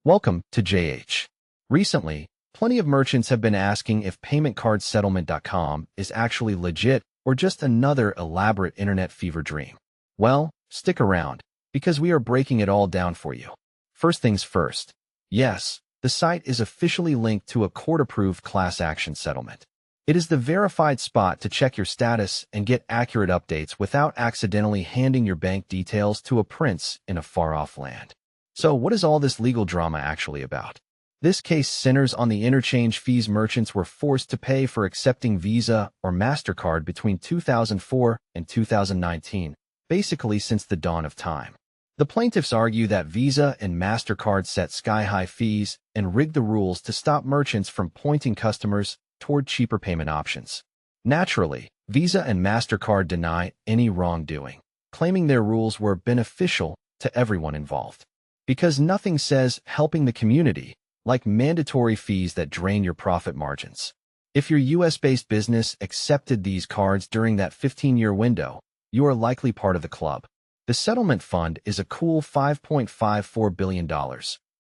Welcome to JH. Recently, plenty of merchants have been asking if paymentcardsettlement.com is actually legit or just another elaborate internet fever dream. Well, stick around, because we are breaking it all down for you. First things first. Yes, the site is officially linked to a court-approved class action settlement. It is the verified spot to check your status and get accurate updates without accidentally handing your bank details to a prince in a far-off land. So what is all this legal drama actually about? This case centers on the interchange fees merchants were forced to pay for accepting Visa or MasterCard between 2004 and 2019, basically since the dawn of time. The plaintiffs argue that Visa and MasterCard set sky-high fees and rigged the rules to stop merchants from pointing customers toward cheaper payment options. Naturally, Visa and MasterCard deny any wrongdoing, claiming their rules were beneficial to everyone involved. Because nothing says helping the community like mandatory fees that drain your profit margins. If your US-based business accepted these cards during that 15-year window, you are likely part of the club. The settlement fund is a cool $5.54 billion,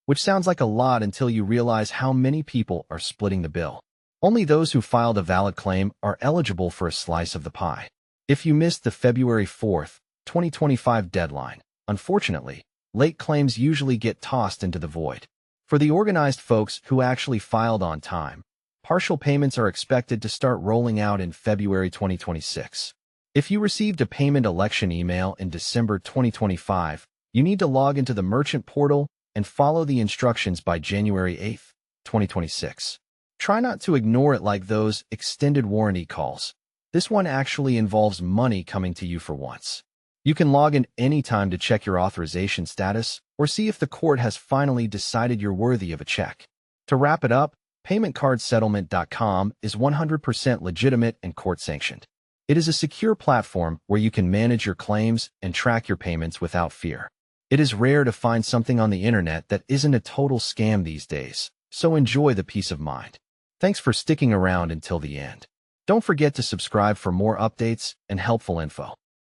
which sounds like a lot until you realize how many people are splitting the bill. Only those who filed a valid claim are eligible for a slice of the pie. If you missed the February 4th, 2025 deadline, unfortunately, late claims usually get tossed into the void. For the organized folks who actually filed on time, partial payments are expected to start rolling out in February 2026. If you received a payment election email in December 2025, you need to log into the merchant portal and follow the instructions by January 8, 2026. Try not to ignore it like those extended warranty calls. This one actually involves money coming to you for once. You can log in anytime to check your authorization status or see if the court has finally decided you're worthy of a check. To wrap it up, paymentcardsettlement.com is 100% legitimate and court-sanctioned. It is a secure platform where you can manage your claims and track your payments without fear. It is rare to find something on the internet that isn't a total scam these days, so enjoy the peace of mind. Thanks for sticking around until the end. Don't forget to subscribe for more updates and helpful info.